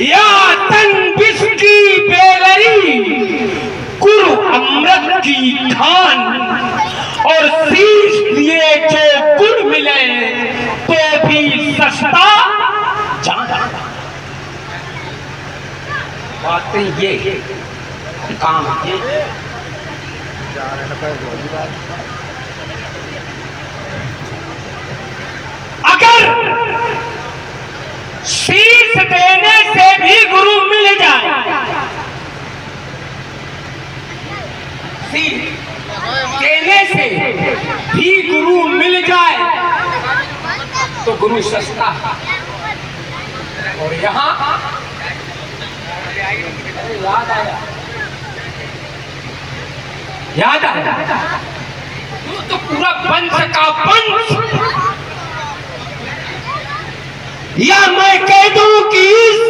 या तन विष की बेलरी गुरु अमृत की खान और शीश दिए जो गुण मिले तो भी सस्ता जान। बातें ये काम ये अगर शीश देने से भी गुरु मिल जाए, शीश देने से भी गुरु मिल जाए तो गुरु सस्ता है। और यहाँ याद आया तो पूरा वंश का वंश, या मैं कह दूं कि इस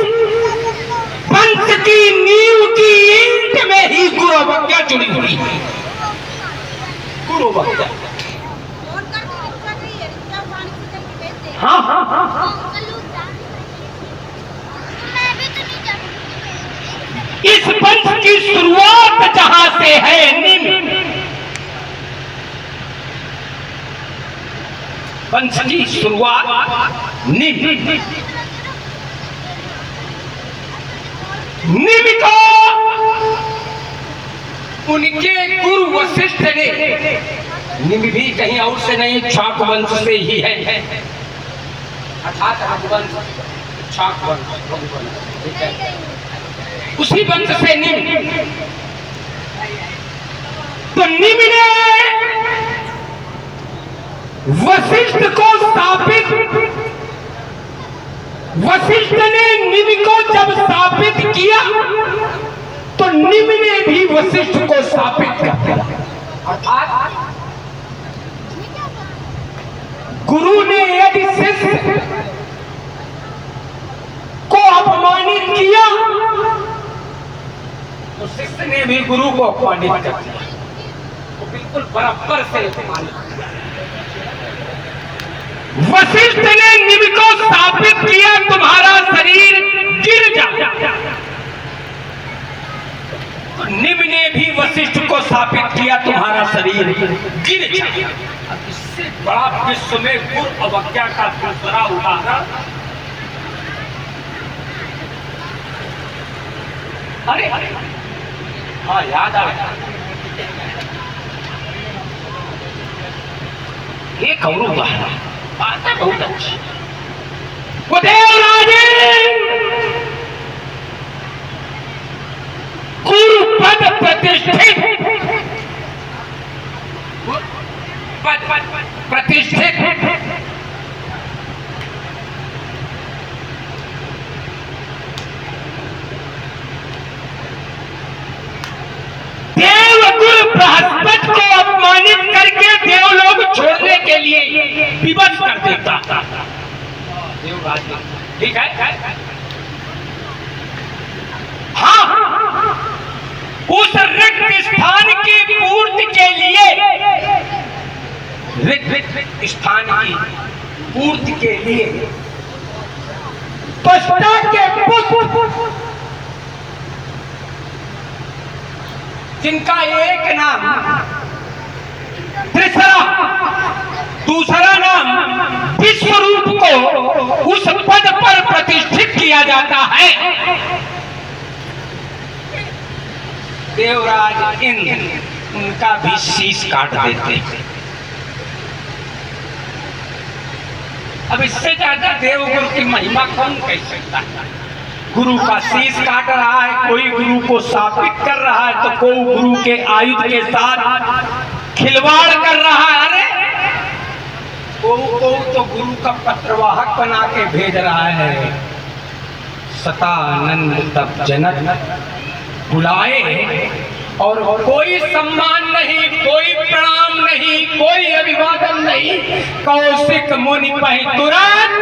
वंश की नींव की ईंट में ही गुरुवज्ञा जुड़ी हुई है। गुरुवज्ञा हाँ हाँ हाँ हाँ। इस वंश की शुरुआत जहां से है नींव, वंश की शुरुआत नींव, नींव को उनके गुरु वशिष्ठ ने, नींव भी कहीं और से नहीं शाक वंश से ही है, अर्थात रघुवंश शाक वंश, उसी वंश से नींव। तो नींव ने वशिष्ठ को स्थापित, वशिष्ठ ने नींव को जब स्थापित किया तो नींव ने भी वशिष्ठ को स्थापित कर दिया। अर्थात गुरु ने यदि शिष्य को अपमानित किया तो शिष्य ने भी गुरु को अपमानित कर दिया, वो बिल्कुल बराबर से अपमानित किया। वशिष्ठ ने नींव को स्थापित किया, तुम्हारा शरीर गिर जाए, तो नींव ने भी वशिष्ठ को स्थापित किया, तुम्हारा शरीर गिर जाए। अब इससे बड़ा विश्व में गुरु अवज्ञा का दूसरा उदाहरण, अरे हाँ याद आ गया, एक और उदाहरण बात है बहुत अच्छी। वो देवराजे गुरु पद प्रतिष्ठित, प्रतिष्ठित देवगुरु बृहस्पति को अपमानित करके देवलोक छोड़ने के लिए विवश कर देता था देवराज। ठीक है, हाँ, उस रिक्त स्थान की पूर्ति के लिए, रिक्त स्थान की पूर्ति के लिए त्वष्टा के पुत्र, जिनका एक नाम त्रिसरा, दूसरा नाम विश्वरूप को उस पद पर प्रतिष्ठित किया जाता है। देवराज इंद्र उनका भी शीश काट देते हैं। अब इससे ज्यादा देवगुरु की महिमा कौन कह सकता है? गुरु का शीश काट रहा है, कोई गुरु को शापित कर रहा है, तो कोई गुरु के आयुध के साथ खिलवाड़ कर रहा है। अरे को तो गुरु का पत्रवाहक बना के भेज रहा है। सतानंद तब जनक बुलाए और कोई सम्मान नहीं, कोई प्रणाम नहीं, कोई अभिवादन नहीं। कौशिक मुनि पहि तुरंत,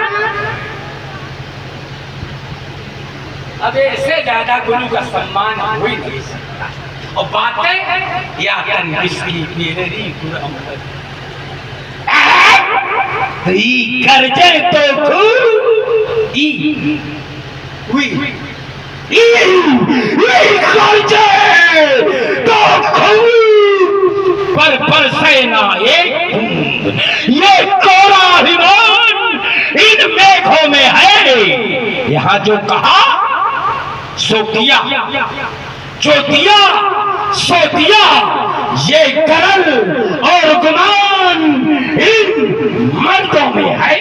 अब इससे ज्यादा गुरु का सम्मान हो ही नहीं सकता। और बातें या तन बिस्की बेररी गुरु अमृत कर जाए तो हुई पर सेना एक ये कोरा हिमान इन मेघों में है। यहाँ जो कहा सो किया, जो दिया सो दिया, ये करल और गुमान इन मर्दों में है।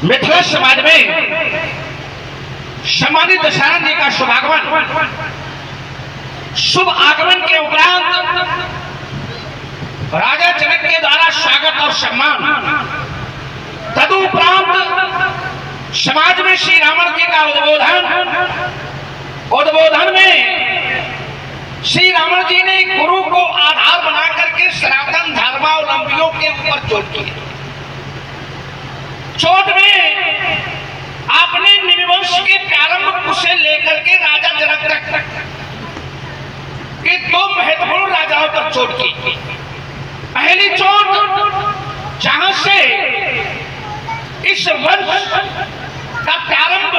मिथिला समाज में सम्मानित दशरथ जी का शुभ आगमन के उपरांत राजा जनक के द्वारा स्वागत और सम्मान, तदुपरांत समाज में श्री रावण जी का उद्बोधन में श्री रावण जी ने गुरु को आधार बना करके सनातन धर्मावलंबियों के ऊपर चोट की। चोट में आपने निमिवंश के प्रारंभ से लेकर के राजा जनक तक के दो महत्वपूर्ण राजाओं पर चोट की। पहली चोट जहां से इस वंश का प्रारंभ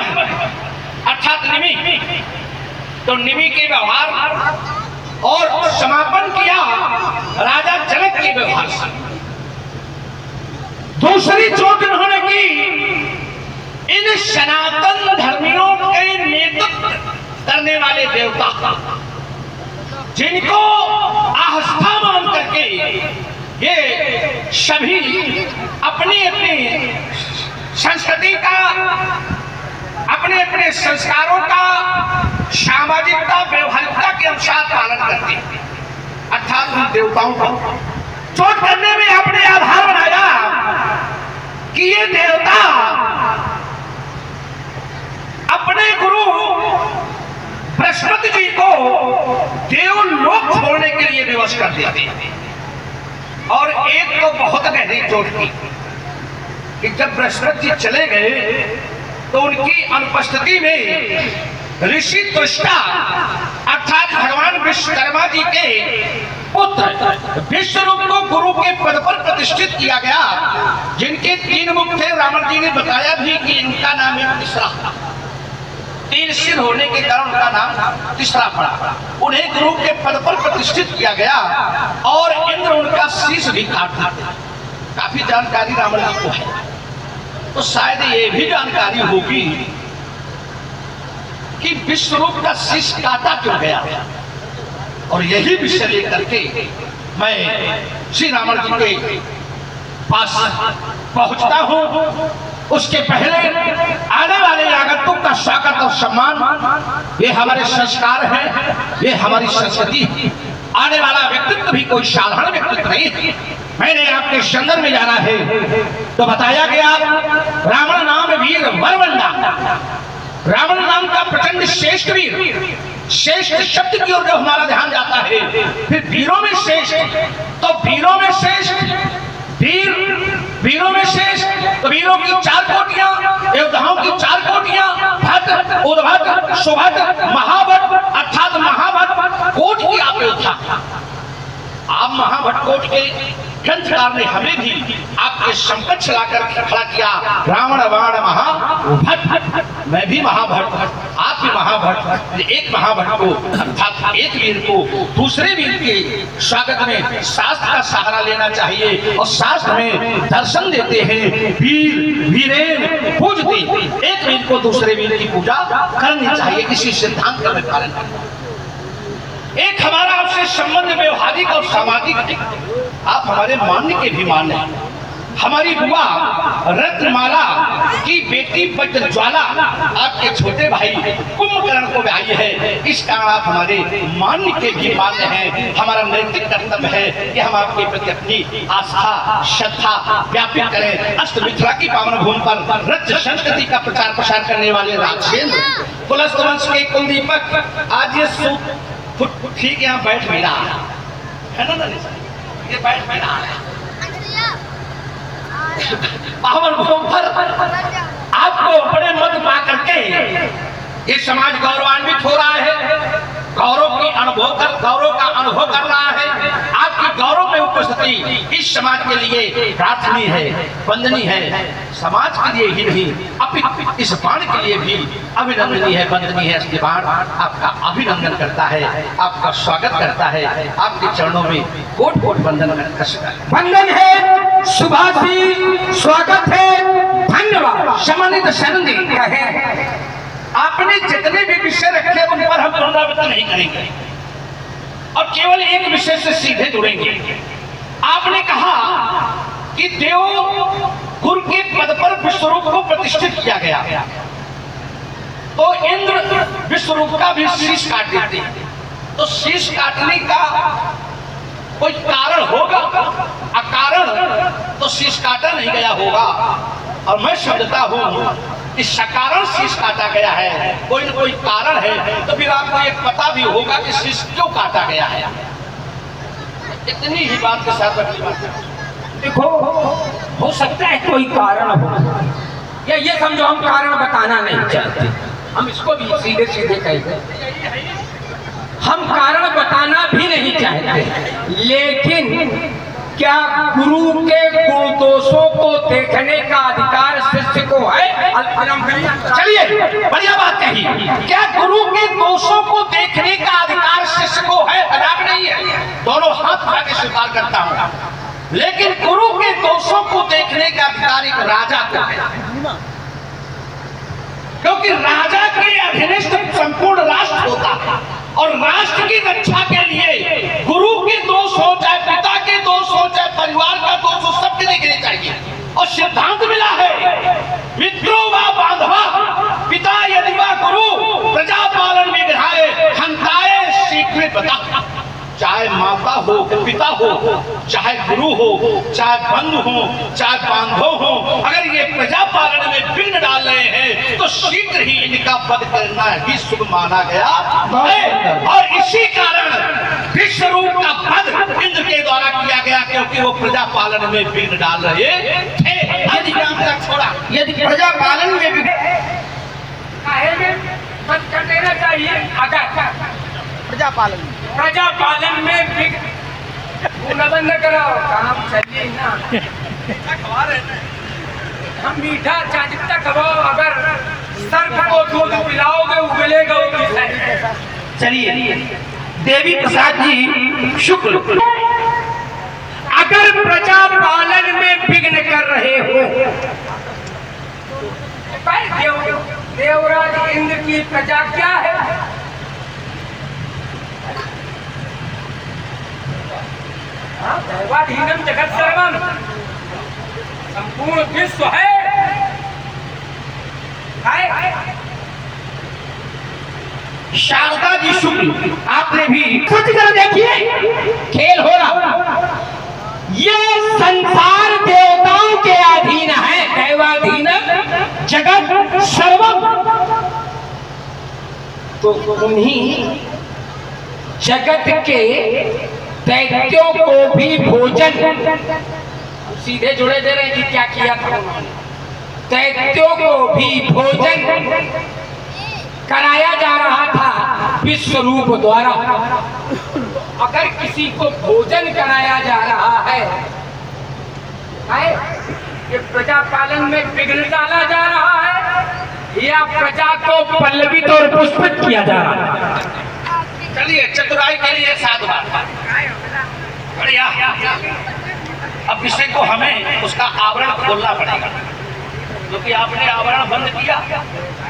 अर्थात निमि, तो निमि के व्यवहार और समापन किया राजा जनक के व्यवहार से। दूसरी चोट इन्होंने की इन सनातन धर्मियों के नेतृत्व करने वाले देवता, जिनको आस्था मान करके ये सभी अपनी अपनी संस्कृति का, अपने अपने संस्कारों का, सामाजिकता व्यवहारिकता के अनुसार पालन करते हैं। अर्थात उन देवताओं को चोट करने में अपने आधार बनाया कि ये देवता अपने गुरु बृहस्पति जी को देवलोक छोड़ने के लिए विवश कर देते। और एक तो बहुत गहरी चोट की कि जब बृहस्पति जी चले गए तो उनकी अनुपस्थिति में ऋषि त्वष्टा अर्थात भगवान विश्वकर्मा जी के पुत्र विश्वरूप को गुरु के पद पर प्रतिष्ठित किया गया, जिनके 3 मुख थे। रावण जी ने बताया भी कि इनका नाम है तीसरा, 3 सिर होने के कारण उनका नाम तीसरा पड़ा। उन्हें गुरु के पद पर प्रतिष्ठित किया गया और इंद्र उनका शीश भी काट देते। काफी जानकारी रावण जी को है, तो शायद ये भी जानकारी होगी कि विश्वरूप का शीश काटा क्यों गया। और यही विषय लेकर के मैं श्री रावण जी के पास पहुंचता हूं। उसके पहले आने वाले आगंतुक का स्वागत और सम्मान ये हमारे संस्कार हैं, ये हमारी संस्कृति। आने वाला व्यक्तित्व भी कोई साधारण व्यक्तित्व नहीं है। मैंने आपके संदर्भ में जाना है तो बताया गया रावण नाम वीर वरवंडा, रावण नाम का प्रचंड श्रेष्ठ वीर। श्रेष्ठ शब्द की ओर जब हमारा ध्यान जाता है, फिर वीरों में श्रेष्ठ, तो वीरों में श्रेष्ठ वीर, वीरों में श्रेष्ठ, तो वीरों की 4 कोटियां, योद्धाओं की 4 कोटियां, भट्ट, उद्भट, सुभट, महाभट अर्थात महाभट कोट की आप योद्धा। आप महाभट कोट के ग्रंथकार ने हमें भी आपके समकक्ष लाकर खड़ा किया। रावण बाण महाभट, मैं भी महाभट, आप भी महाभट। एक महाभट को अर्थात एक वीर को दूसरे वीर के स्वागत में शास्त्र का सहारा लेना चाहिए और शास्त्र में दर्शन देते हैं। वीर वीरेन पूजते, एक वीर को दूसरे वीर की पूजा करनी चाहिए, इसी सिद्धांत का पालन करना। एक हमारा आपसे संबंध व्यवहारिक और सामाजिक है। आप हमारे मान्य के भी मान्य हैं। हमारी बुआ रत्नमाला की बेटी वज्रज्वाला आपके छोटे भाई कुंभकर्ण को आई है, इस कारण आप हमारे मान्य के भी मान्य हैं। हमारा नैतिक कर्तव्य है कि हम आपके प्रति अपनी आस्था श्रद्धा व्यापित करें। अष्ट मिथिला की पावन भूमि पर रज संस्कृति का प्रचार प्रसार करने वाले राजेंद्र पुलस्त वंश के कुलदीपक आज ये ठीक यहाँ बैठ भी रहा है ना, ये बैठ भी रहा है पावन भूमि पर। आपको बड़े मत पा करके ये समाज गौरवान्वित हो रहा है। गौरव का अनुभव कर रहा है। आपकी गौरव में उपस्थिति इस समाज के लिए प्रार्थनीय है, वंदनीय है। समाज के लिए ही नहीं अपितु इस बाण के लिए भी अभिनंदनीय है, वंदनीय है। इसके बाण आपका अभिनंदन करता है, आपका स्वागत करता है, आपके चरणों में कोट कोट वंदन वंदन है, सुभाषी स्वागत है, धन्यवाद। सम्मानित शरण जी कहे, आपने जितने भी विषय रखे उन पर हम पुनरावृत्ति नहीं करेंगे और केवल एक विषय से सीधे जुड़ेंगे। आपने कहा कि देव गुरु के पद पर विश्वरूप को प्रतिष्ठित किया गया, तो इंद्र विश्वरूप का भी शीश काट देते, तो शीश काटने का कोई कारण होगा, अकारण तो शीश काटा नहीं गया होगा। और मैं समझता हूं कि सकारण शीश काटा गया है, कोई न कोई कारण है, तो फिर आपको एक पता भी होगा कि शीश क्यों काटा गया है। इतनी ही बात के साथ देखो, हो सकता है कोई कारण हो, या ये समझो हम कारण बताना नहीं चाहते, हम इसको भी सीधे सीधे कहेंगे, हम कारण बताना भी नहीं चाहते, लेकिन क्या गुरु के गुण दोषों को देखने का अधिकार शिष्य को है? चलिए, बढ़िया बात कही। क्या गुरु के दोषों को देखने का अधिकार शिष्य को है? जवाब नहीं है, दोनों हाथ उठा के स्वीकार करता हूं। लेकिन गुरु के दोषों को देखने का अधिकार एक राजा को है, क्योंकि राजा के अधीनस्थ संपूर्ण राष्ट्र होता है और राष्ट्र की रक्षा के लिए गुरु के दोष हो, चाहे पिता के दोष हो, चाहे परिवार का दोष हो, सबके देखने चाहिए। और सिद्धांत मिला है, मित्रों व बांधवा पिता यदि वा गुरु प्रजा पालन में ग्रहाए हंताए शीघ्र बता। चाहे माता हो, पिता हो, चाहे गुरु हो, चाहे बंधु हो, चाहे बांधव हो, अगर ये प्रजा पालन में विघ्न डाल रहे हैं तो शीघ्र ही इनका वध करना ही शुभ माना गया है। और इसी कारण विश्वरूप का वध इंद्र के द्वारा किया गया, क्योंकि वो प्रजा पालन में विघ्न डाल रहे थे। यदि छोड़ा, यदि प्रजा पालन में कर देना चाहिए, अगर प्रजा पालन में बंद करो, काम चलिए ना। हम मीठा चाचिता करो, अगर सर्प को दूध पिलाओगे उगलेगा। चलिए, देवी प्रसाद जी शुक्ल, अगर प्रजा पालन में विघ्न कर रहे हो, देवराज इंद्र की प्रजा क्या है? दैवाधीनम जगत सर्वम, संपूर्ण विश्व है। शारदा जी शुक्ल, आपने भी सोच कर देखिए, खेल हो रहा। ये संसार देवताओं के अधीन है, दैवाधीनम जगत सर्वम, तो उन्हीं जगत के दैत्यों को भी भोजन, सीधे जुड़े दे रहे हैं कि क्या किया था उन्होंने, दैत्यों को भी भोजन कराया जा रहा था विश्वरूप द्वारा। अगर किसी को भोजन कराया जा रहा है, ये प्रजा पालन में विघ्न डाला जा रहा है या प्रजा को पल्लवित और पुष्पित किया जा रहा है? चलिए, चतुराई के लिए साधु बात, बढ़िया। अब विषय को हमें उसका आवरण खोलना पड़ेगा, क्योंकि आपने आवरण बंद किया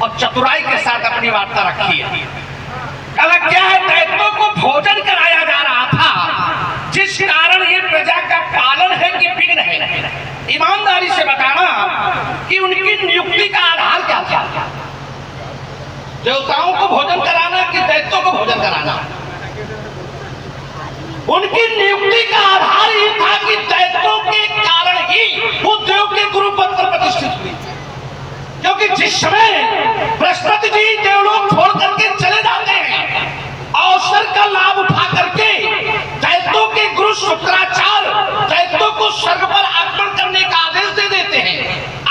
और चतुराई के साथ अपनी वार्ता रखी है। अलग क्या है, दैत्यों को भोजन कराया जा रहा था, जिस कारण ये प्रजा का पालन है कि विघ्न है। ईमानदारी से बताना कि उनकी नियुक्ति का आधार क्या था? देवताओं को भोजन कराना कि दैत्यों को भोजन कराना? उनकी नियुक्ति का आधार ये था कि दैत्यों के कारण ही वो देव के गुरु पद पर प्रतिष्ठित हुई। क्योंकि जिस समय बृहस्पति जी देवलोक छोड़ करके चले जाते हैं, अवसर का लाभ उठा करके दैत्यों के गुरु शुक्राचार्य दैत्यों को स्वर्ग पर आक्रमण करने का आदेश दे देते हैं।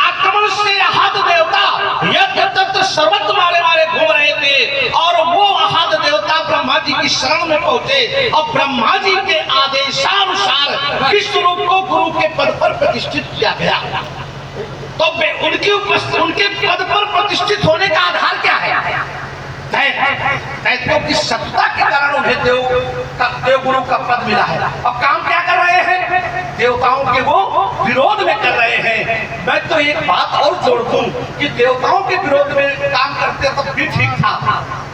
आक्रमण से आहत देवता यत्र तत्र सर्वत्र मारे मारे घूम रहे थे, और वो आहत देवता ब्रह्मा जी पहुंचे और ब्रह्मा जी के आदेशानुसार विश्वरूप को गुरु के पद पर प्रतिष्ठित किया गया। तो उनके पद पर प्रतिष्ठित होने का आधार क्या है? दैत्यों की सत्ता के कारण उन्हें देवगुरु का पद मिला है। अब काम क्या कर रहे हैं? देवताओं के वो विरोध में कर रहे हैं। मैं तो एक बात और जोड़ दूं कि देवताओं के विरोध में काम करते तो भी ठीक था,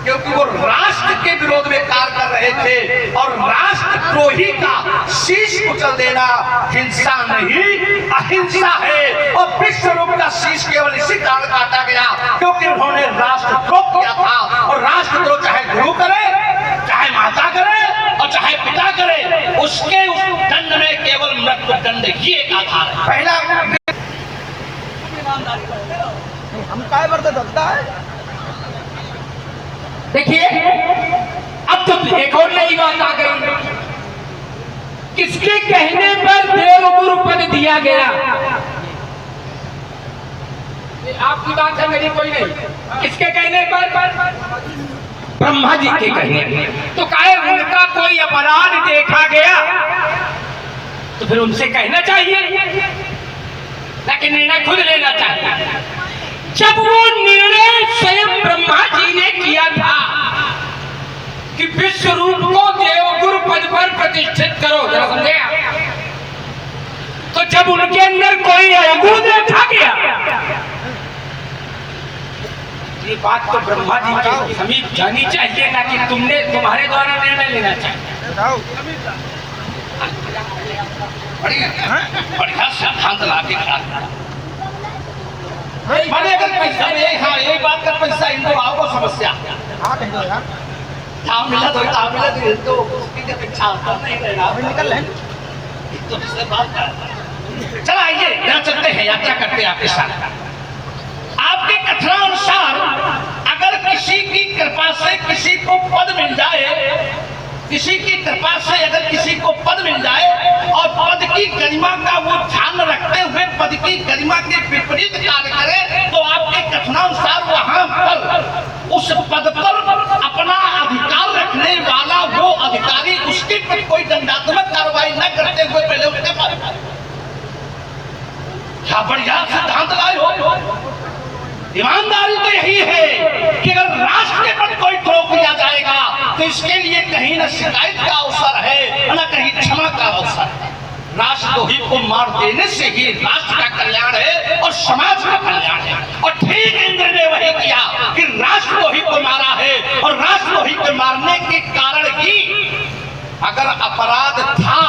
क्योंकि वो राष्ट्र के विरोध में कार्य कर रहे थे और राष्ट्रद्रोही का शीश कुचल देना हिंसा नहीं अहिंसा है। और विश्वरूप का शीश केवल इसी कारण काटा गया क्योंकि उन्होंने राष्ट्रद्रोह किया था। और राष्ट्रद्रोह चाहे गुरु करे, चाहे माता करे और चाहे पिता करे, उसके उस दंड में केवल मृत्यु दंड ही एक आधार है। पहला हम काय बरते दत्ता है। देखिए अब तो एक और नई बात आ गई। किसके कहने पर देवगुरु पद दिया गया? आपकी बात है, मेरी कोई नहीं। किसके कहने पर? ब्रह्मा जी के कहने पर। तो काहे उनका कोई अपराध देखा गया तो फिर उनसे कहना चाहिए, लेकिन निर्णय खुद लेना चाहिए। जब वो निर्णय स्वयं ब्रह्मा जी ने किया था कि विश्वरूप को देवगुरु पद पर प्रतिष्ठित करो, जरा समझे आप? तो जब उनके अंदर कोई अवगुण देखा गया, ये बात तो ब्रह्मा जी के समीप जानी चाहिए ना कि तुम्हारे द्वारा निर्णय लेना चाहिए। बढ़िया सिद्धांत लाके मैंने अगर पैसा नहीं, हाँ यही बात कर, पैसा हिंदू भाव को समस्या था मिला तो हिंदू उसकी अपेक्षा नहीं रहेगा। निकल रहे तो इससे बात कर। चला आइए यहाँ चलते हैं, यात्रा करते हैं आपके साथ। आपके कथनानुसार अगर किसी की कृपा से किसी को पद मिल जाए, किसी की कृपा से अगर किसी को पद मिल जाए और पद की गरिमा का वो ध्यान रखते हुए पद की गरिमा के विपरीत कार्य करे, तो आपके कथनानुसार वहां पर उस पद पर अपना अधिकार रखने वाला वो अधिकारी उसके पर कोई दंडात्मक कार्रवाई न करते हुए पहले उसके पर क्या बढ़िया सिद्धांत लाए हो। ईमानदारी तो यही है कि अगर राष्ट्र के पर कोई द्रोह किया जाएगा तो इसके लिए कहीं न शिकायत का अवसर है न कहीं क्षमा का अवसर है। राष्ट्रद्रोही को मार देने से ही राष्ट्र का कल्याण है और समाज का कल्याण है। और ठीक इंद्र ने वही किया कि राष्ट्रद्रोही को मारा है और राष्ट्रद्रोही को मारने के कारण ही अगर अपराध था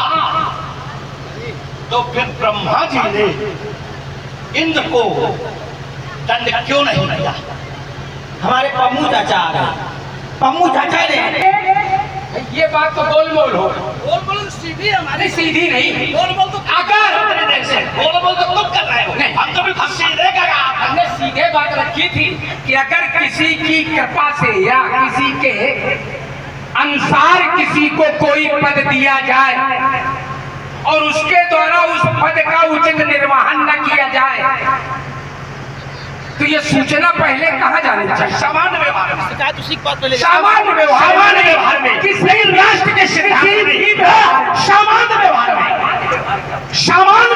तो फिर ब्रह्मा जी ने इंद्र को दंड क्यों नहीं दिया? हमारे पम्मू चाचा आ रहे, पम्मू चाचा ने ये बात तो गोलमोल हो। बोल सीधी हमारी सीधी नहीं, बोल तो अगर बोल तो तुम कर रहे हो, नहीं हम तो भी सीधे का हमने सीधे बात रखी थी कि अगर किसी की कृपा से या किसी के अनुसार किसी को कोई पद दिया जाए और उसके द्वारा उस पद का उचित निर्वहन न किया जाए तो ये सूचना पहले कहाँ जानी चाहिए? सामान्य व्यवहार में। शिकायत उसी की बात पे ले सामान्य व्यवहार में किसी राष्ट्र के सिद्धांत नहीं था। सामान्य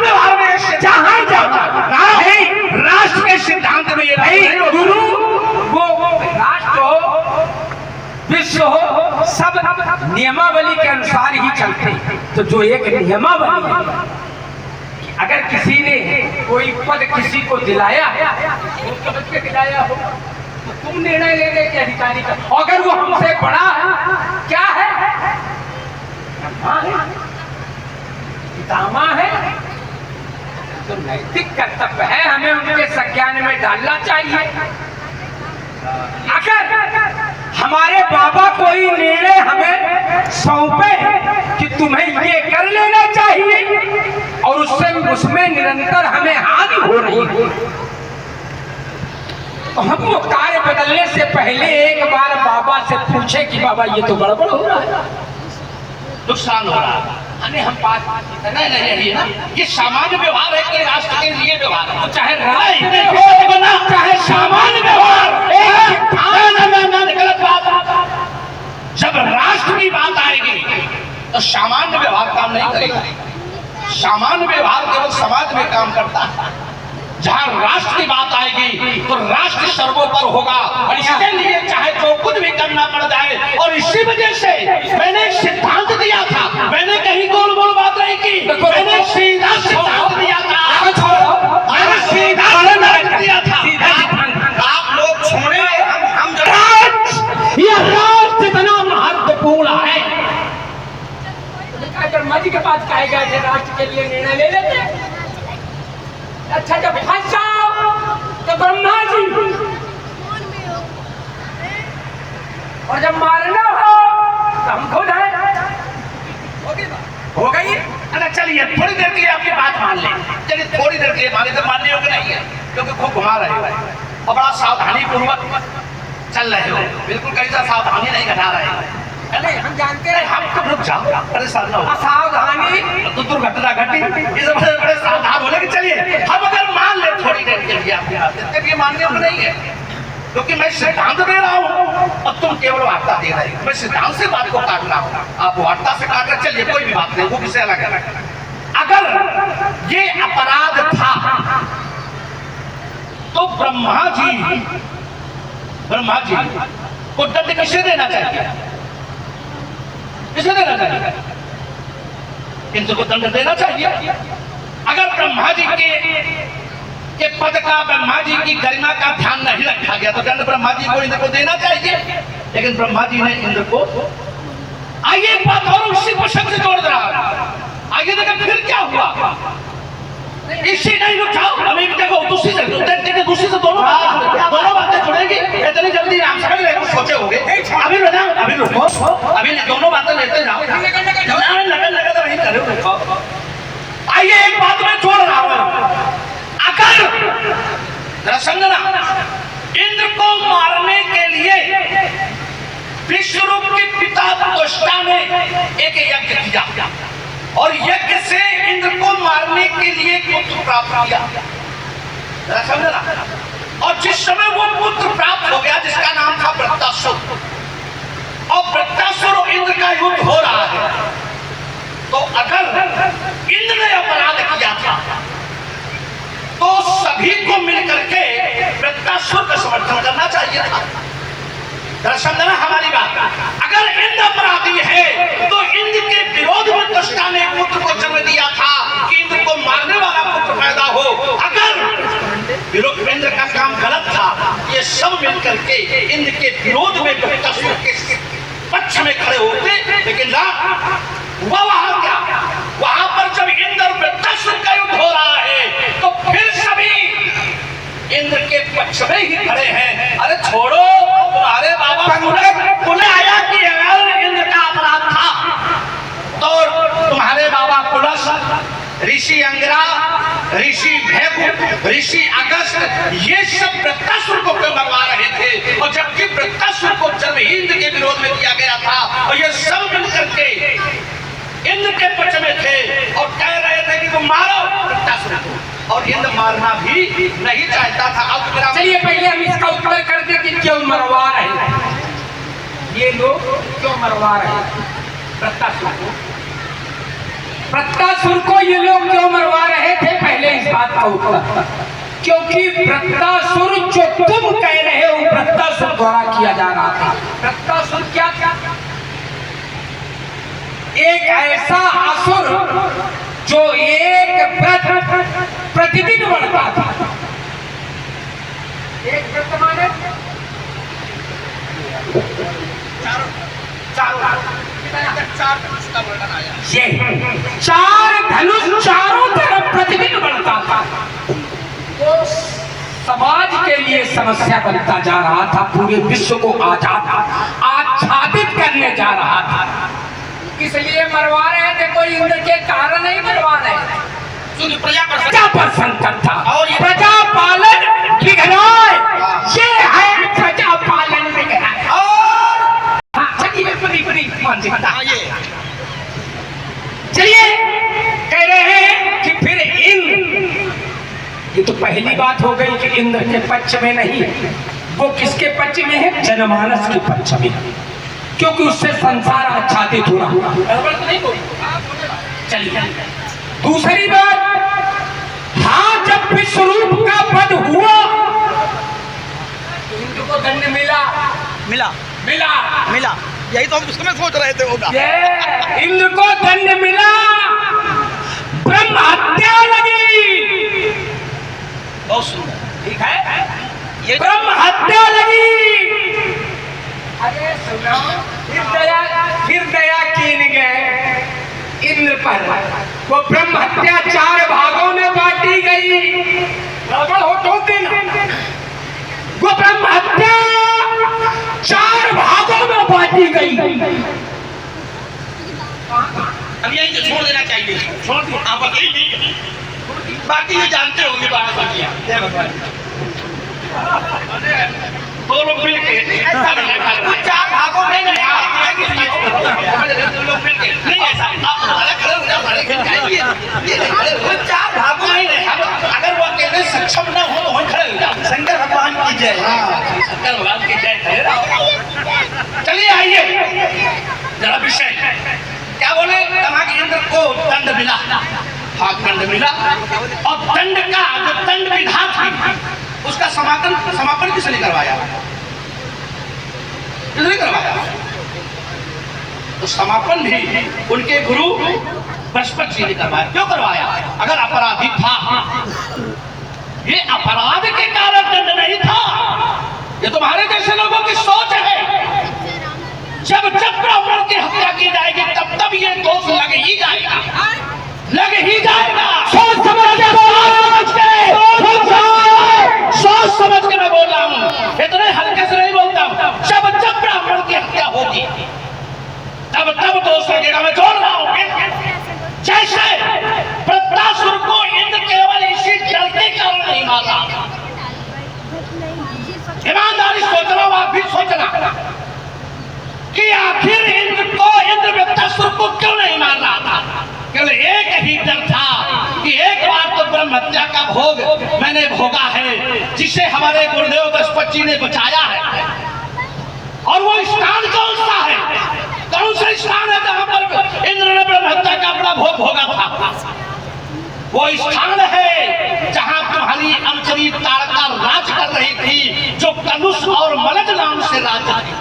व्यवहार में जहाँ जाता नहीं, राष्ट्र के सिद्धांत में ये नहीं। गुरु वो राष्ट्र हो विश्व हो सब नियमावली के अनुसार ही चलते। तो जो एक नियमावली है, अगर किसी ने कोई पद किसी को दिलाया वो समझ के दिलाया हो तो तुम निर्णय लेने के अधिकारी का, अगर वो हमसे बड़ा क्या है, पितामह है, तो नैतिक कर्तव्य है हमें उनके संज्ञान में डालना चाहिए। अगर हमारे बाबा कोई निर्णय हमें सौंपे कि तुम्हें ये कर लेना चाहिए और उसमें निरंतर हमें हानि हो रही है, तो हम वो कार्य बदलने से पहले एक बार बाबा से पूछे कि बाबा ये तो गड़बड़ हो रहा है, नुकसान हो रहा है। हम बात नहीं है ना, ये सामान्य व्यवहार है कि राष्ट्र के लिए व्यवहार है। चाहे चाहे सामान्य व्यवहार, गलत बात। जब राष्ट्र की बात आएगी तो सामान्य व्यवहार काम नहीं करेगा। सामान्य व्यवहार केवल समाज में काम करता है। जहां राष्ट्र की बात आएगी तो राष्ट्र सर्वोपर होगा और इसके लिए चाहे जो कुछ भी करना पड़ जाए। और इसी वजह से मैंने एक सिद्धांत दिया था, मैंने कहीं गोल गोल बात नहीं की, मैंने सीधा सिद्धांत दिया था, मैंने सीधा सिद्धांत दिया था। आप लोग छोड़े, हम यह राष्ट्र इतना महत्वपूर्ण है। ब्रह्मा जी के पास कहे गए थे राष्ट्र के लिए निर्णय ले लेते। अच्छा जब फंस जाओ तो ब्रह्मा जी, और जब मारना हो तो हम खुद हैं। हो गई। अरे चलिए थोड़ी देर के लिए आपकी बात मान लें, चलिए थोड़ी देर के लिए माने तो मानने योग्य नहीं है क्योंकि खूब घुमा रहे हो और बड़ा सावधानी पूर्वक चल रहे हो, बिल्कुल कहीं सा सावधानी नहीं घटा रहे हो। नहीं हम जानते हैं, हम तो रुक जाओ, परेशान ना हो। सावधानी तो दुर्घटना घटी, इस वजह बड़े सावधान होने के चलिए हम अगर मान ले थोड़ी देर के लिए आपकी बात, तब ये मानने योग्य नहीं है क्योंकि मैं सिद्धांत दे रहा हूँ और तुम केवल वार्ता दे रहे हो। मैं सिद्धांत से बात को काट रहा हूँ, आप वार्ता से काट कर चलिए, कोई भी बात नहीं, वो किसे अलग है। अगर ये अपराध था तो ब्रह्मा जी को दंड किसे देना चाहिए? किसे देना चाहिए? इंद्र को दंड देना चाहिए। अगर ब्रह्मा जी के पद का, ब्रह्मा जी की गरिमा का ध्यान नहीं रखा गया तो दंड ब्रह्मा जी को, इंद्र को देना चाहिए। लेकिन ब्रह्मा जी ने इंद्र को, आइए एक बात और उसी क्वेश्चन से जोड़ रहा, आइए देखिए फिर क्या हुआ। इसी नहीं रुकाओ, अभी भी देखो दूसरी से दोनों बातें जुड़ेगी। इतनी जल्दी आप समझ रहे हो, सोचे होंगे। अभी रुको, अभी दोनों बातें लेते जाओ, लगन तो नहीं करे, रुको। आइए एक बात मैं जोड़ रहा हूं, अगर समझना, इंद्र को मारने के लिए विश्वरूप के पिता त्वष्टा ने एक यज्ञ किया और यज्ञ से इंद्र को मारने के लिए पुत्र प्राप्त किया, समझना। और जिस समय वो पुत्र प्राप्त हो गया जिसका नाम था वृत्तासुर, और वृत्तासुर और इंद्र का युद्ध हो रहा है, तो अगर इंद्र ने अपराध किया था तो सभी को मिलकर के वृत्तासुर का समर्थन करना चाहिए था। समझना हमारी बात। अगर इंद्र अपराधी है तो इंद्र के विरोध में त्वष्टा ने पुत्र को जन्म दिया था कि इंद्र को मारने वाला पुत्र पैदा हो। अगर इंद्र का काम गलत था, ये सब मिलकर के इंद्र के विरोध में वृत्तासुर के पक्ष में खड़े होते, लेकिन वहां क्या, वहां पर जब इंद्र वृत्तासुर का युद्ध हो रहा है तो फिर सभी इंद्र के पक्ष में ही खड़े हैं। अरे छोड़ो, तुम्हारे बाबा पुनः आया कि अगर इंद्र का अपराध था तो तुम्हारे बाबा पुलस, ऋषि अंगिरा, ऋषि भैगु, ऋषि अगस्त, ये सब वृत्तासुर को क्यों मरवा रहे थे? और जबकि वृत्तासुर को जन्म ही इंद्र के विरोध में किया गया था और ये सब मिलकर के इंद्र के पक्ष में थे और कह रहे थे कि तुम मारो वृत्तासुर को, और इंद्र मारना भी नहीं चाहता था। अब चलिए पहले हम इसका उत्तर करते कि क्यों मरवा रहे हैं ये लोग, क्यों मरवा रहे हैं वृत्तासुर को? वृत्तासुर को ये लोग क्यों मरवा रहे थे, पहले इस बात का उत्तर। क्योंकि वृत्तासुर जो तुम कह रहे हो वृत्तासुर द्वारा किया जा रहा था। वृत्तासुर क्या था? एक ऐसा असुर जो एक व्रत प्रतिदिन बढ़ता था। एक व्रत माने चार धनुष चारों तरफ प्रतिदिन बढ़ता था। वो समाज के लिए समस्या बनता जा रहा था, पूरे विश्व को आच्छादित करने जा रहा था। इसलिए मरवा रहे थे, कोई इंद्र के कारण नहीं मरवा रहे थे। प्रजा पर संकट था और प्रजा पालन बिगड़ाए, ये है प्रजा पालन बिगड़ाए। और चलिए बड़ी मानसिकता, चलिए कह रहे हैं कि फिर इंद्र, ये तो पहली बात हो गई कि इंद्र के पक्ष में नहीं, वो किसके पक्ष में है? जनमानस के पक्ष में। क्योंकि उससे संसार आच्छादित हो रहा। चलिए दूसरी बात, हाँ जब विश्वरूप का वध हुआ तो इंद्र को दंड मिला मिला मिला मिला, यही तो हम उस समय सोच रहे थे होगा। ये इंद्र को दंड मिला, ब्रह्म हत्या लगी। बहुत सुंदर, ठीक है, ये ब्रह्म हत्या लगी। अरे सुनो, फिर दया कीन गए इंद्र पर। वो ब्रह्म हत्या 4 भागों में बांटी गई। गड़बड़ हो तो दिन वो ब्रह्म हत्या 4 भागों में बांटी गई। अब यही तो छोड़ देना चाहिए, छोड़ दो आप बताइए, बाकी ये जानते होंगे बात बाकियां। दो लोग मिल के 4 भागों में नहीं, लोग मिल के नहीं, ऐसा आप हमारे खड़े हो जाओ, हमारे खड़े जाएंगे, वो 4 भागों में नहीं। अगर वो अकेले सक्षम न हो तो वहीं खड़े हो जाओ। शंकर भगवान की जय। शंकर भगवान की जय है। चलिए आइए जरा विषय क्या बोले, कहा कि इंद्र को दंड मिला, हाँ दंड मिला, और दंड का जो दंड विधा थी उसका समापन किसने करवाया? किसने करवाया? तो समापन भी उनके गुरु बृहस्पति जी ने करवाया। क्यों करवाया? अगर अपराधी था, ये अपराध के कारण दंड नहीं था, ये तुम्हारे जैसे लोगों की सोच है। जब जब ब्राह्मण की हत्या की जाएगी तब तब ये दोष लग ही जाएगा, लग ही जाएगा। सोच समझ के मैं बोल रहा हूँ, इतने हल्के से नहीं बोलता हूँ। जब जब ब्राह्मण की हत्या होगी तब तब दोष लगेगा। मैं जोड़ रहा हूँ, जैसे वृत्रासुर को इंद्र केवल इसी डर के कारण नहीं मारा। ईमानदारी सोचना, आप भी सोचना कि आखिर इंद्र वृत्रासुर को क्यों नहीं मार रहा था? केवल एक ही डर था कि एक बार तो ब्रह्म हत्या का भोग मैंने भोगा है, जिसे हमारे गुरुदेव बृहस्पति जी ने बचाया है। और वो स्थान कौन सा है? कौन सा स्थान है जहां पर इंद्र ने ब्रह्म हत्या का अपना भोग भोगा था? वो स्थान है जहां तुम्हारी अंतरी तारका राज कर रही थी, जो कलुष और मलज नाम से राज थी।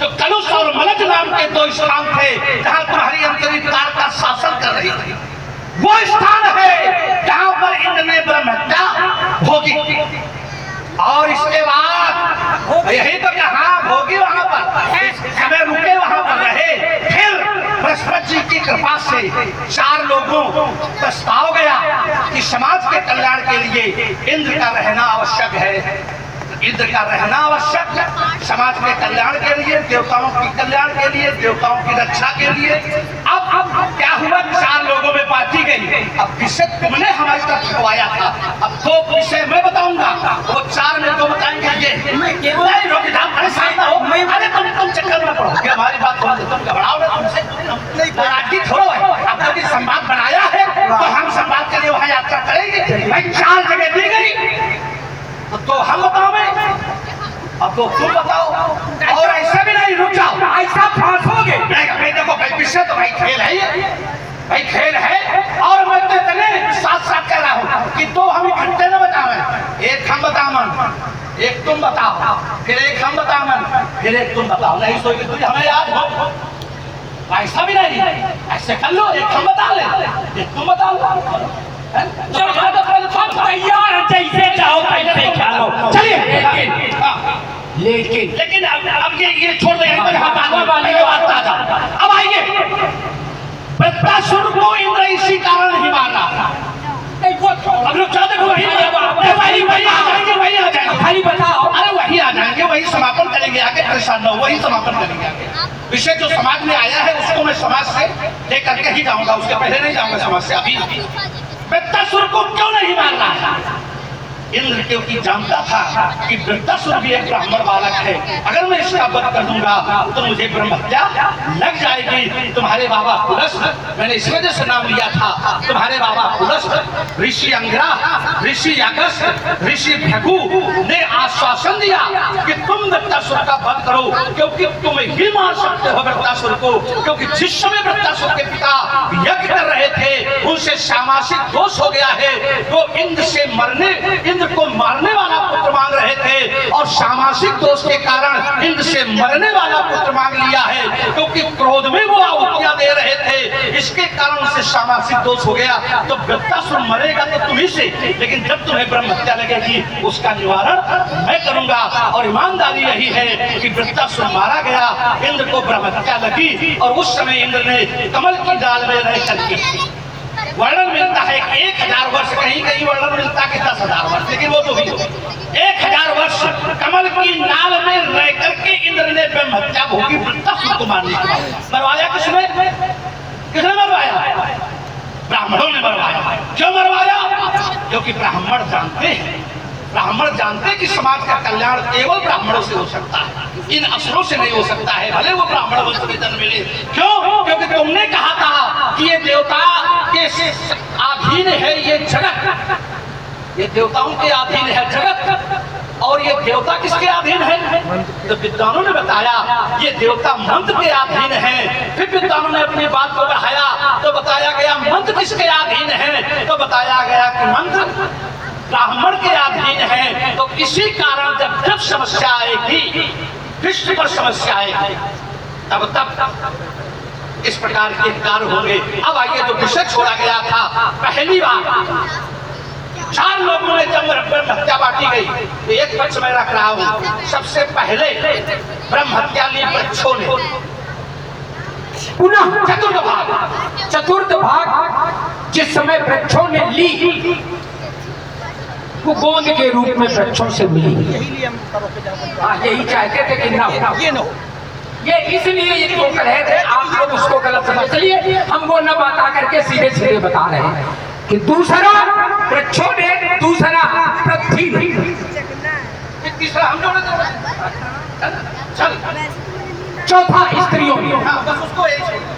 तो कलुष और मलज नाम के 2 स्थान थे जहां तुम्हारी अंतरी तारका शासन कर रही थी। वो स्थान है जहां पर इंद्र ने ब्रह्म हत्या भोगी। और इसके बाद यही तो कहा भोगी, वहां पर समय रुके, वहां पर रहे। फिर बृहस्पति जी की कृपा से 4 लोगों प्रस्ताव गया कि समाज के कल्याण के लिए इंद्र का रहना आवश्यक है। इंद्र का रहना आवश्यक है समाज के कल्याण के लिए, देवताओं की कल्याण के लिए, देवताओं की रक्षा के लिए। अब क्या हुआ, 4 लोगों में बांटी गई। अब विषय तुमने हमारी तरफ खवाया था, अब 2 विषय मैं बताऊंगा, वो 4 में 2 बताएंगे। ये मैं केवल परेशान ना हो, अरे तुम चक्कर में पड़ो, हमारी बात तुम घबराओ ना, तुमसे नाराजगी छोड़ो। आपने भी संवाद बनाया है तो हम संवाद के लिए वहां यात्रा करेंगे। भाई 4 जगह दी गई तो हम बताओ, अब तो तुम बताओ। और ऐसा भी नहीं, रुक जाओ, ऐसा फांसोगे। देखो भाई विषय तो भाई खेल है, ये भाई खेल है। और मैं तो इतने साथ साथ कह रहा हूँ कि 2 हम इकट्ठे न बतावे, एक हम बतावन, एक तुम बताओ, फिर एक हम बतावन, फिर एक तुम बताओ। नहीं सोच के तुझे हमें याद हो, ऐसा भी नहीं, ऐसे कर लो, एक हम बता ले, एक तुम बता लो। तैयार है, जैसे चाहो तैसे खेलो। चलिए लेकिन अब ये छोड़ दे, अब आइए। वृत्रासुर को इंद्र इसी कारण नहीं मार रहा था। अब लोग चाहते वही आ जाएंगे, खाली बताओ। अरे वही आ जाएंगे, वही समापन करेंगे आगे, परेशान न हो, वही समापन करेंगे आगे। विषय जो समाज में आया है उसको मैं समाज से लेकर के ही जाऊंगा, उसके पहले नहीं जाऊंगा समाज से। अभी वृत्रासुर को क्यों नहीं मार रहा है? इंद्र क्योंकि जानता था कि वृत्तासुर भी एक ब्राह्मण बालक है, अगर मैं इसका वध कर दूंगा तो मुझे ब्रह्म हत्या लग जाएगी। तुम्हारे बाबा पुलस्त, मैंने इस वजह से नाम लिया था, तुम्हारे बाबा पुलस्त, ऋषि अंगिरा, ऋषि अगस्त्य, ऋषि भृगु ने आश्वासन दिया कि तुम वृत्तासुर का वध करो, क्योंकि तुम ही मार सकते हो वृत्तासुर को। क्योंकि जिस समय वृत्तासुर के पिता यज्ञ कर रहे थे उनसे सामासिक दोष हो गया है, वो इंद्र को मारने वाला पुत्र मांग रहे थे और सामासिक दोष के कारण इंद्र से मरने वाला पुत्र मांग लिया है, क्योंकि क्रोध में वो आहुतियां दे रहे थे, इसके कारण उसे सामासिक दोष हो गया। तो वृत्तासुर मरेगा तो तुम्ही से, लेकिन जब तुम्हें ब्रह्म हत्या लगेगी उसका निवारण मैं करूंगा। और ईमानदारी यही है कि वृत्तासुर मारा गया, इंद्र को ब्रह्म हत्या लगी, और उस समय इंद्र ने कमल की डाल में रह करके, वर्णन मिलता है 1000 वर्ष, कहीं कहीं वर्णन मिलता है 10,000 वर्ष, लेकिन वो तो भी 1000 वर्ष कमल की नाल में रह करके इंद्र ने ब्रह्म हत्या भोगी वृत्तासुर को मारने के बाद। मरवाया किसने? किसने मरवाया? ब्राह्मणों ने मरवाया। क्यों मरवाया? क्योंकि ब्राह्मण जानते हैं कि समाज का कल्याण केवल ब्राह्मणों से हो सकता है, इन असुरों से नहीं हो सकता है, भले वो ब्राह्मण वंश में जन्म मिले। क्यों? क्योंकि तुमने कहा था कि ये देवता के अधीन है ये जगत, ये देवताओं के अधीन है जगत, और ये देवता किसके अधीन है? तो विद्वानों ने बताया ये देवता मंत्र के अधीन है। फिर विद्वानों ने अपनी बात को बढ़ाया तो बताया गया मंत्र किसके अधीन है? तो बताया गया कि मंत्र ब्राह्मण के अधीन है। तो इसी कारण जब समस्या आएगी, विश्व पर समस्या आएगी, तब इस प्रकार के कार्य होंगे। अब आइए, जो विषय छोड़ा गया था, पहली बार 4 लोगों ने जब ब्रह्म हत्या बांटी गई, तो एक पक्ष में रख रहा हूं। सबसे पहले ब्रह्म हत्या ली वृक्षों ने, पुनः चतुर्थ भाग जिस समय वृक्षों ने ली, वो गोंद के रूप में वृक्षों से मिली। यही चाहते थे कि ना हो, ये इसलिए ये तो कह रहे थे, आप लोग उसको गलत समझ लिए, हम वो न बता करके सीधे सीधे बता रहे हैं कि दूसरा वृक्षों ने, दूसरा पृथ्वी ने, तीसरा हम लोग चल, चौथा स्त्रियों ने।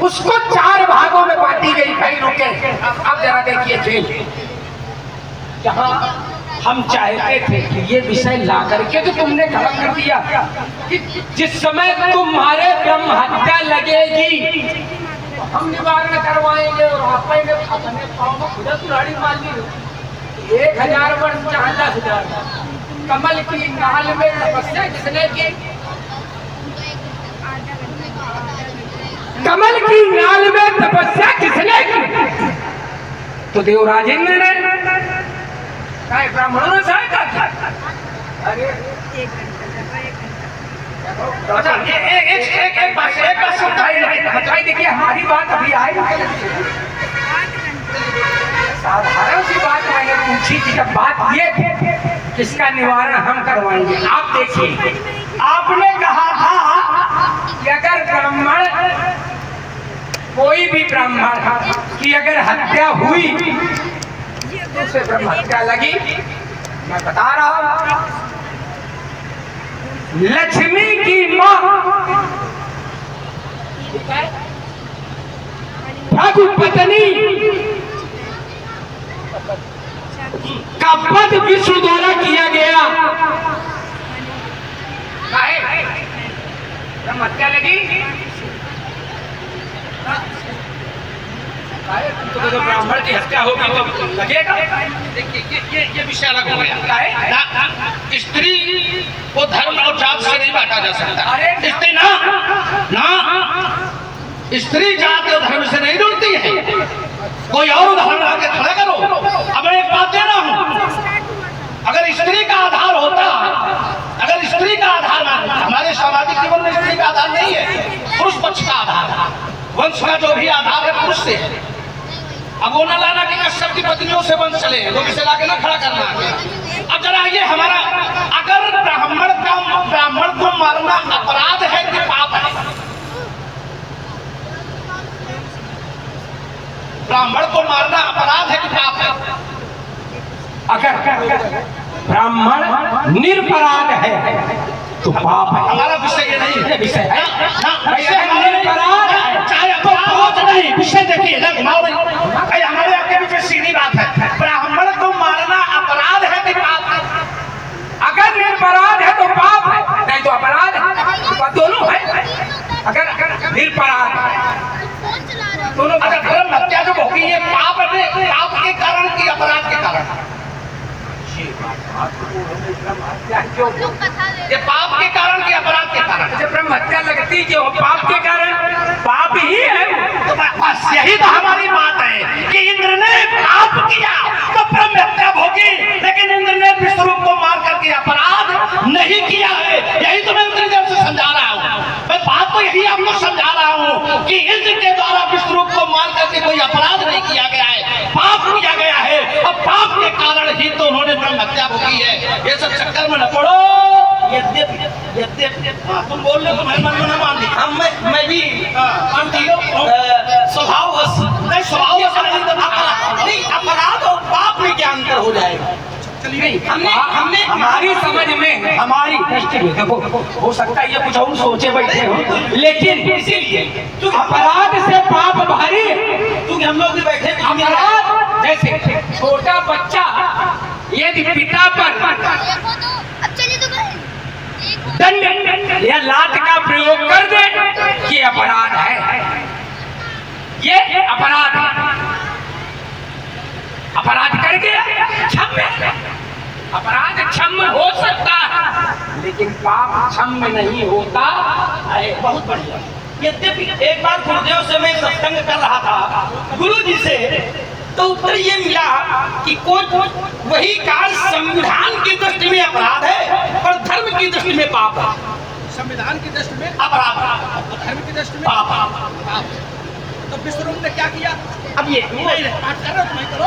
उसको 4 भागों में बांटी गई। भाई रुके, अब जरा देखिए खेल। जहाँ हम चाहते थे कि ये विषय ला करके तो तुमने खड़ा कर दिया कि जिस समय तुम्हारे ब्रह्म हत्या लगेगी तो हम निवारण करवाएंगे, और अपने पाँव में खुदा तुराड़ी मार ली। 1000 वर्ष चाहे 10,000। कमल की नाल में तपस्या किसने की? कमल की नाल में तपस्या किसने की? तो देवराजेंद्र ने, ब्राह्मणों ने सहायता की। अरे अच्छा, एक बात सुनता देखिए, हमारी बात अभी आई, साधारण सी बात मैंने पूछी थी। जब बात ये थी किसका निवारण हम करवाएंगे, आप देखिए, आपने कहा था कि अगर ब्राह्मण, कोई भी ब्राह्मण की अगर हत्या हुई से ब्रह्म हत्या लगी, मैं बता रहा हूं, लक्ष्मी की मां भगुपत्नी का वध विष्णु द्वारा किया गया। ब्रह्म हत्या लगी, तो ब्राह्मण की हत्या होगी तो लगेगा। देखिए, ये विषय अलग हो गया। स्त्री को धर्म और जात से नहीं बांटा जा सकता। स्त्री ना स्त्री जात और धर्म से नहीं जुड़ती है। कोई और उदाहरण आके खड़ा करो। अब मैं एक बात दे रहा हूँ, अगर स्त्री का आधार होता, अगर स्त्री का आधार, हमारे सामाजिक जीवन में स्त्री का आधार नहीं है, पुरुष पक्ष का आधार, वंश का जो भी आधार है पुरुष से है। अब वो न लाना कि कश्यप की पत्नियों से वंश चले, वो किसे लाके ना खड़ा करना। अब जरा ये हमारा, अगर ब्राह्मण को मारना अपराध है कि पाप है? ब्राह्मण को मारना अपराध है कि पाप है? अगर ब्राह्मण निरपराध है तो पाप है। हमारा विषय ये नहीं है। विषय है विषय निरपराध है चाहे अपराध नहीं, विषय देखिए ना, घुमाओ नहीं भाई, हमारे आपके बीच में सीधी बात है। ब्राह्मण को मारना अपराध है कि पाप है? अगर निरपराध है तो पाप है, नहीं तो अपराध है, दोनों है। अगर निरपराध है दोनों। अच्छा, धर्म हत्या जो होगी ये पाप है, पाप के कारण की अपराध के कारण? ये पाप के कारण की अपराध के कारण? जब ब्रह्म हत्या लगती जो पाप के कारण, पाप ही है। तो बस यही तो हमारी बात है कि इंद्र ने पाप किया तो ब्रह्म हत्या होगी, लेकिन इंद्र ने विश्वरूप को मार करके अपराध नहीं किया है। यही तो मैं उतनी देर से समझा रहा हूँ। मैं बात तो यही आपको समझा रहा हूँ कि इंद्र के द्वारा विश्वरूप को मार करके कोई अपराध नहीं किया गया है, पाप किया गया है, और पाप के कारण ही तो उन्होंने ब्रह्म हत्या होगी है। ये सब चक्कर में न पड़ो। यद्यपि तुम बोल रहे हो तो मैं मन में न मान ली। हम मैं भी स्वभाववश नहीं, स्वभाववश नहीं, अपराध और पाप में क्या अंतर हो जाएगा? हमने हमारी समझ में, हमारी दृष्टि में, देखो हो सकता है ये कुछ और सोचे बैठे हो, लेकिन इसीलिए अपराध से पाप भारी। क्योंकि हम लोग भी बैठे अपराध जैसे छोटा बच्चा यदि पिता पर दंड या लात का प्रयोग कर दे, ये अपराध है, ये अपराध है। अपराध कर गया क्षम्य, अपराध क्षम्य हो सकता है, लेकिन पाप क्षम्य नहीं होता है। बहुत बढ़िया। यद्यपि एक बार गुरुदेव से मैं सत्संग कर रहा था गुरु जी से, तो उत्तर ये मिला कि कोई वही कार्य संविधान की दृष्टि में अपराध है और धर्म की दृष्टि में पाप है। संविधान की दृष्टि में अपराध, धर्म की दृष्टि में पाप। तो विश्वरूप ने क्या किया? अब ये नहीं, पाठ कर रहे हो तुम करो,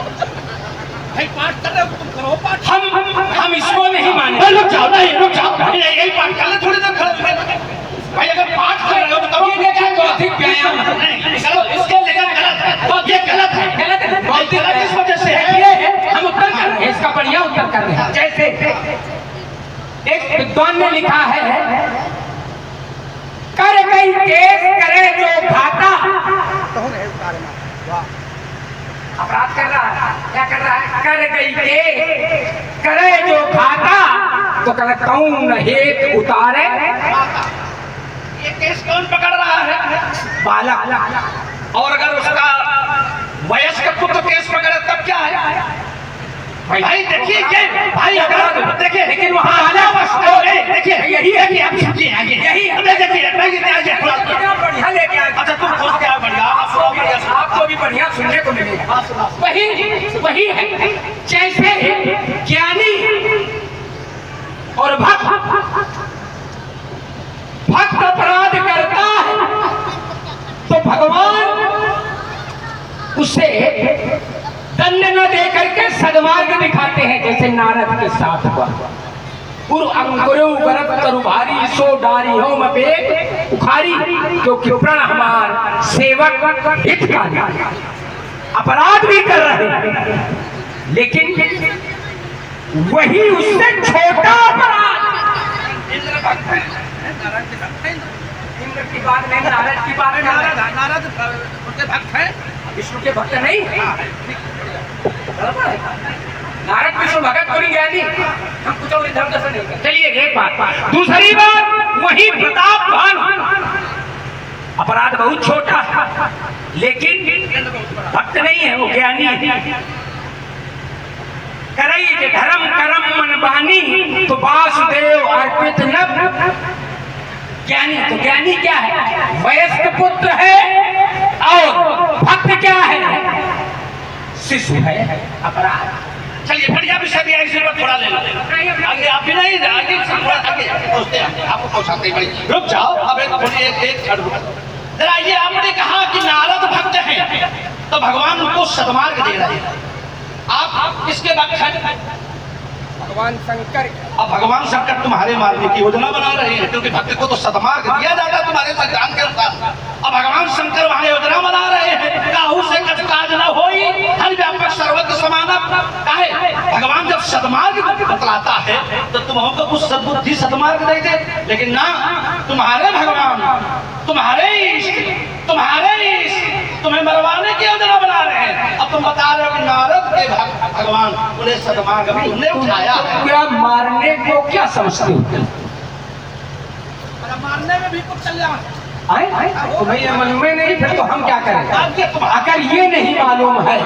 भाई पाठ कर रहे हो तुम करो पाठ। हम इसको नहीं माने। रुक जाओ, नहीं रुक जाओ, यही पाठ कर ले, थोड़ी देर खड़े भाई। अगर पाठ कर रहे हो तो कभी ये बौद्धिक व्यायाम नहीं चलो, इसके लेकर गलत है, तो ये गलत है, गलत है, बौद्धिक गलत इस वजह से ये है। हम उत्तर कर रहे हैं, इसका बढ़िया उत्तर कर रहे हैं। जैसे एक विद्वान ने लिखा है, कर गई केस करे जो घाटा। अपराध कर रहा है, क्या कर रहा है? कर गई केस करे जो घाटा, तो कर कौन हेत उतारे। ये केस कौन पकड़ रहा है? बालक। और अगर उसका वयस्क पुत्र केस पकड़े तब क्या है? भाई देखिए ये भाई, अगर देखिए लेकिन वहाँ देखिए यही है कि आप समझिए आगे, यही देखिए बढ़िया लेके आए। अच्छा तुम खुद क्या बढ़िया, आपको भी बढ़िया सुनने को मिलेगा। वही है, जैसे ज्ञानी और भक्त अपराध करता है तो भगवान उसे दंड न दे करके सद्मार्ग दिखाते हैं, जैसे नारद के साथ हुआ। गुरु अंकुरु गरत तरु भारी, सो डारी हो मबेक उखारी, जो कि प्रण हमार सेवक हितकारी। अपराध भी कर रहे हैं, लेकिन वही उससे छोटा अपराध। इंद्र भक्त है, इंद्र की बात नहीं, नारद की बात। नारद उनके भक्त है, विष्णु के भक्त नहीं। नारद विष्णु भगत को नहीं ज्ञानी, हम कुछ और इधर उधर नहीं करते। चलिए एक बात। दूसरी बात, वही प्रतापवान अपराध बहुत छोटा है, लेकिन भक्त नहीं है, वो ज्ञानी है। करई जे धर्म करम मन बानी, तो वासुदेव अर्पित नभ। ज्ञानी, तो ज्ञानी क्या है? वयस्क पुत्र है, और भक्त क्या है? शिशु है। अपराध। चलिए बढ़िया विषय दिया, इसी पर थोड़ा ले लो आगे। आप भी नहीं आगे थोड़ा आगे पहुंचते हैं, आपको पहुंचाते हैं भाई। रुक जाओ, अब एक जरा ये आपने कहा कि नारद भक्त हैं, तो भगवान उनको सद्मार्ग दे रहे हैं। आप किसके भक्त हैं? भगवान शंकर। अब भगवान शंकर तुम्हारे मार्ग की योजना बना रहे हैं, क्योंकि भक्त को तो सद्मार्ग दिया जाता है तुम्हारे संविधान के अनुसार। अब भगवान शंकर वहां योजना बना रहे हैं, काहू से कच काज न होई, हर व्यापक सर्वत्र समाना। काहे? भगवान जब सद्मार्ग बतलाता सतमार्ग नहीं थे, लेकिन ना, तुम्हारे भगवान, तुम्हारे इष्ट तुम्हें मरवाने की योजना बना रहे हैं। अब तुम बता रहे हो कि नारद के भगवान उन्हें सतमार्ग में उन्हें उठाया है। क्या मारने को क्या समझते हो? मारने में भी कुछ कल्याण तो भैया मन में नहीं, फिर तो हम क्या करें? अगर ये नहीं मालूम है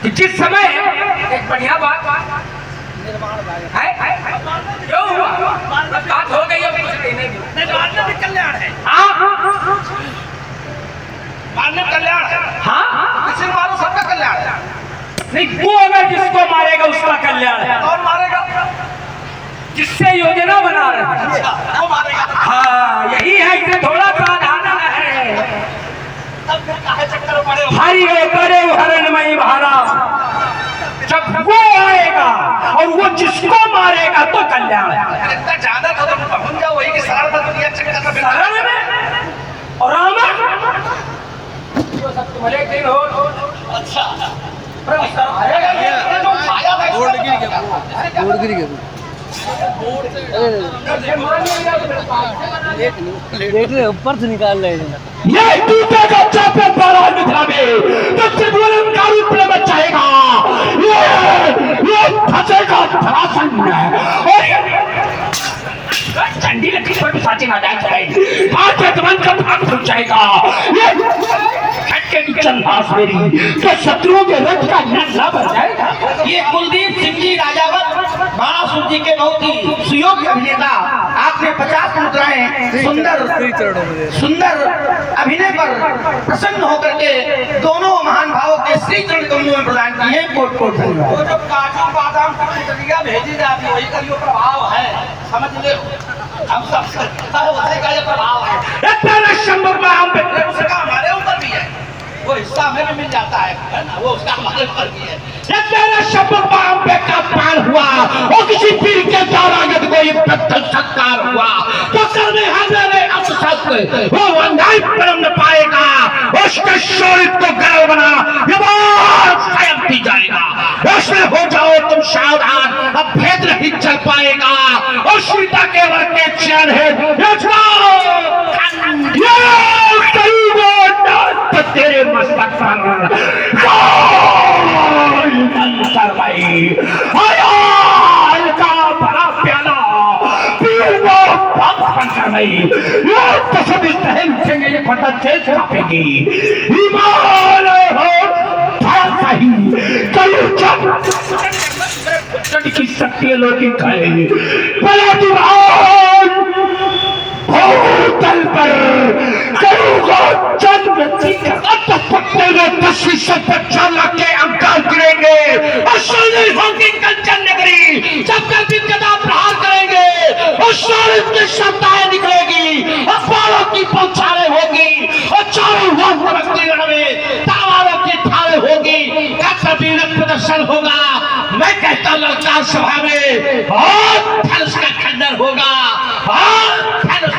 कि जिस समय एक बढ़िया बात है, क्यों हुआ? बात हो गई, अब कुछ नहीं मारने में कल्याण है, मारने में कल्याण है। हाँ, किसी मारो सबका कल्याण है। नहीं, वो अगर जिसको मारेगा उसका कल्याण है, और मारेगा जिससे योजना बना रहे हैं वो मारेगा। हाँ, यही है, इसे थोड़ा सावधान है। तब फिर काहे चक्कर में पड़े हो? हरि करे हरणमयी भारा, जब वो आएगा और वो जिसको मारेगा तो कल्याण है। इतना ज्यादा था तो पहुंच जाओ वही की सरल दुनिया चक्कर में सरल में और रावण भले दिन हो। अच्छा देख रहे ऊपर से निकाल रहे हैं। ये टूटेगा चापे पारा मिथिला में, तो त्रिभुवन का रूप में बचाएगा, ये फंसेगा धरासन में। और चंडी लगी पर साची ना जाए, भारत मन का भाग छूट जाएगा। ये झटके की चंदास मेरी तो शत्रुओं के रथ का नशा बन जाएगा। ये कुलदीप सिंह जी राजावत बाणासुर जी के बहुत ही सुयोग्य अभिनेता। आपने 50 मुद्राएं सुंदर अभिनय पर प्रसन्न होकर के दोनों महान भावों के श्री चरण कमलों में प्रदान किए। कोट कोट धन्यवाद। वो जो काजू बादाम की प्रक्रिया भेजी जाती है वही का जो प्रभाव है, समझ ले, हम सब उसी का ये प्रभाव है। इतना शंभर में हम पे उसका हमारे ऊपर भी है, वो हिस्सा हमें भी मिल जाता है ना, वो उसका हमारे ऊपर भी है। तेरा शब्द बाम पे का पार हुआ और किसी पीर के दारागत को ये प्रत्यक्ष सत्कार हुआ तो करने हजारे अपसत वो वंदाई परम न पाएगा। उसके शौर्य को गर्व बना ये बात स्वयं दी जाएगा। उसमें हो जाओ तुम सावधान, अब भेद नहीं चल पाएगा। और सीता के वर के चैन है तेरे मस्तक पर का बड़ा प्याला पीर वो नहीं, ये तो सभी सहन उठेंगे, ये फटा तेज कापेगी। हिमालय हो सही कई की शक्ति लौकिक है बड़ा दीवार भूतल पर के अंकार गिरेंगे और सोने होंगी कंचन नगरी। जब कल दिन गदा प्रहार करेंगे और सोने की क्षमताएं निकलेगी और बालों की पौछारें होगी और चारों में तावारों की थाले होगी। प्रदर्शन होगा। मैं कहता ललकार सभा में बहुत